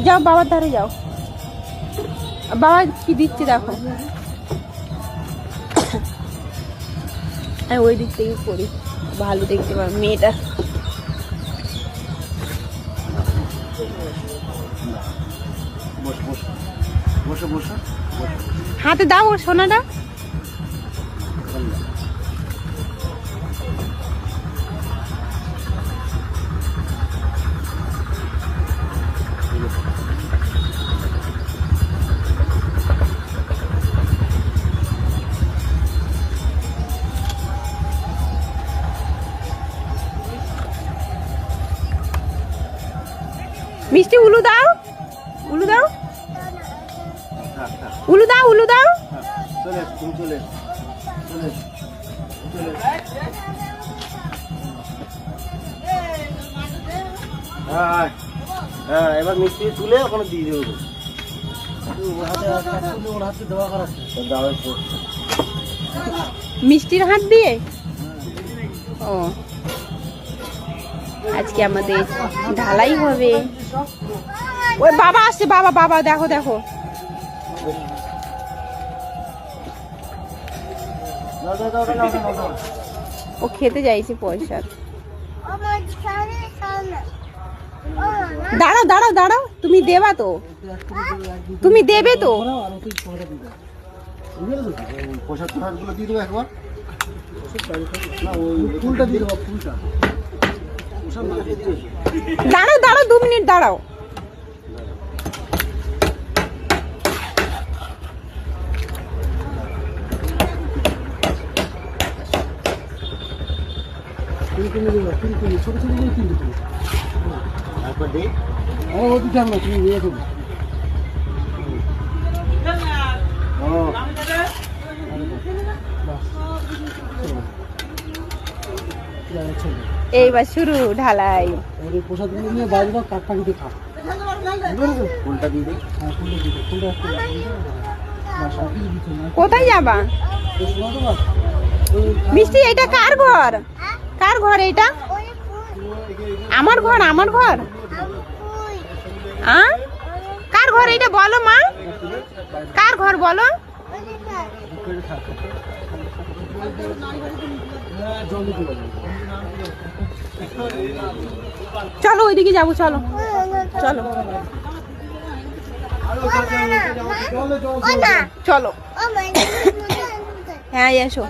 যাও বাবার ধারে যাও, বাবা কি দিচ্ছে দেখো। আমি ওই দিক থেকে করি, ভালো দেখতে পাবো মেয়েটা। হাতে দাও সোনাটা। মিষ্টি উলু দাও, উলু দাও, উলু দাও, উলু দাও। এবার মিষ্টি তুলে ওখানে দিয়ে দেবো। মিষ্টির হাত দিয়ে। ও আজকে আমাদের ঢালাই হবে। ওই বাবা আসছে, বাবা বাবা দেখো দেখো। ও খেতে যাইছে পয়সা। দাঁড়াও দাঁড়াও দাঁড়াও, তুমি দেবা তো, তুমি দেবে তো। দাঁড়াও দাঁড়াও 2 মিনিট দাঁড়াও। এইবার শুরু ঢালাই। কোথায় যাবা মিষ্টি? এটা কার ঘর? কার ঘর এটা? আমার ঘর, আমার ঘর। কার ঘর এটা বলো মা, কার ঘর বলো? চলো ওইদিকে যাবো, চলো চলো চলো। হ্যাঁ এসো।